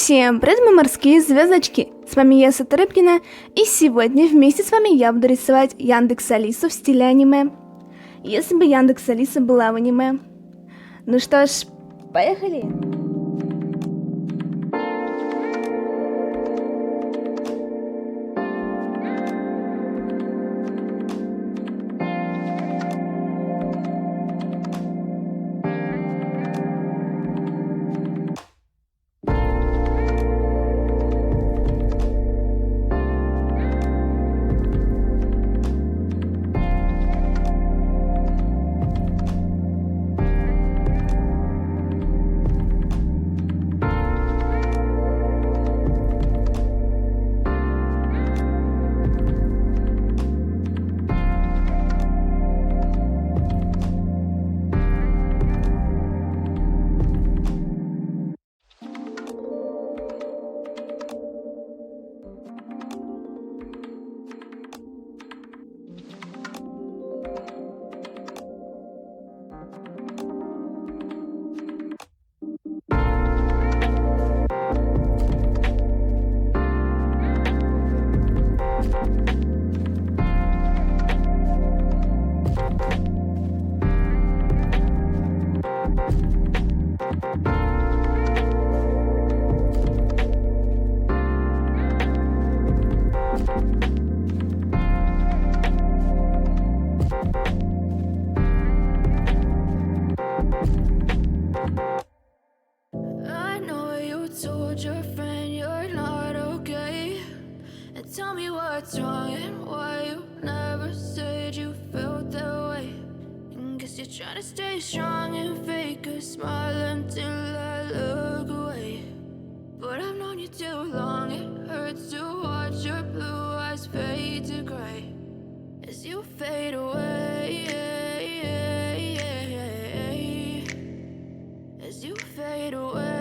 Всем привет, мои морские звездочки! С вами я, Рыбкина, и сегодня вместе с вами я буду рисовать Яндекс Алису в стиле аниме. Если бы Яндекс Алиса была в аниме. Ну что ж, поехали! I know you told your friend you're not okay, and tell me what's wrong and why you never said you felt that way. And guess you're trying to stay strong and fake a smile until I look away. But I've known you too long, it hurts to watch your blue eyes fade to gray as you fade away, as you fade away.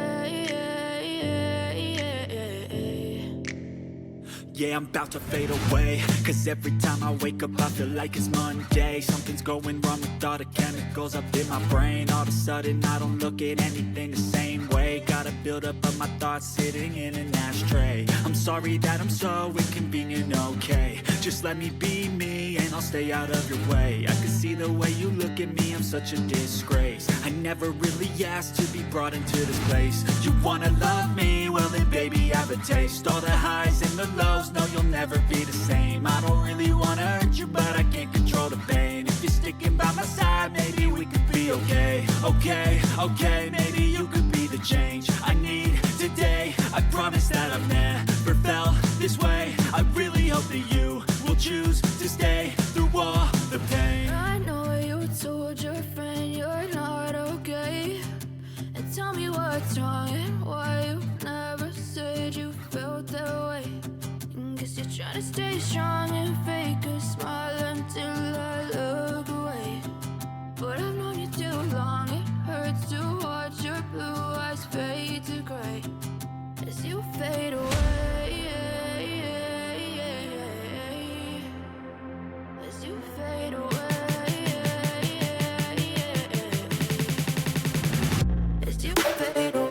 Yeah, I'm about to fade away, cause every time I wake up I feel like it's Monday. Something's going wrong with all the chemicals up in my brain. All of a sudden I don't look at anything the same way. Gotta build up of my thoughts sitting in an ashtray. I'm sorry that I'm so inconvenient, okay. Just let me be me and I'll stay out of your way. I can see the way you look at me, I'm such a disgrace. I never really asked to be brought into this place. You wanna love me? Well then baby have a taste. All the highs and the lows, no you'll never be the same. I don't really wanna hurt you but I can't control the pain. If you're sticking by my side maybe we could be okay. Okay, maybe you could be the change I need today. I promise that I've never felt this way. I really hope that you will choose to stay through all the pain. I know you told your friend you're not okay, and tell me what's wrong and why you never said you felt that way. And guess you're trying to stay strong and fake a smile until I look away. But I've known you too long, it hurts to watch your blue eyes fade to gray as you fade away, as you fade away, as you fade away.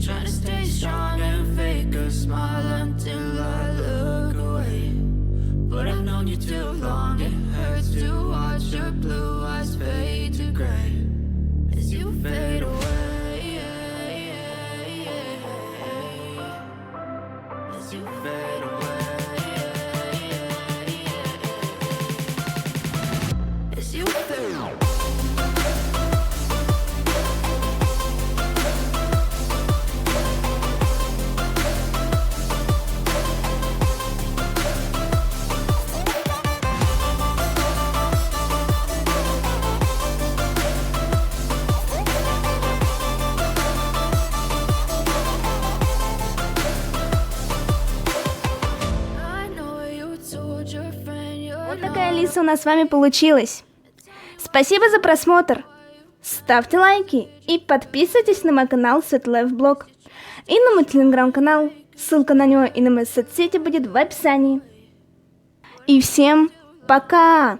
Trying to stay strong and fake a smile until I look away. But I've known you too long, it hurts to watch your blue eyes fade to gray as you fade away, as as you fade away, as you fade away. Вот такая Алиса у нас с вами получилась. Спасибо за просмотр. Ставьте лайки и подписывайтесь на мой канал SvetaLifeBlog и на мой телеграм-канал. Ссылка на него и на мои соцсети будет в описании. И всем пока!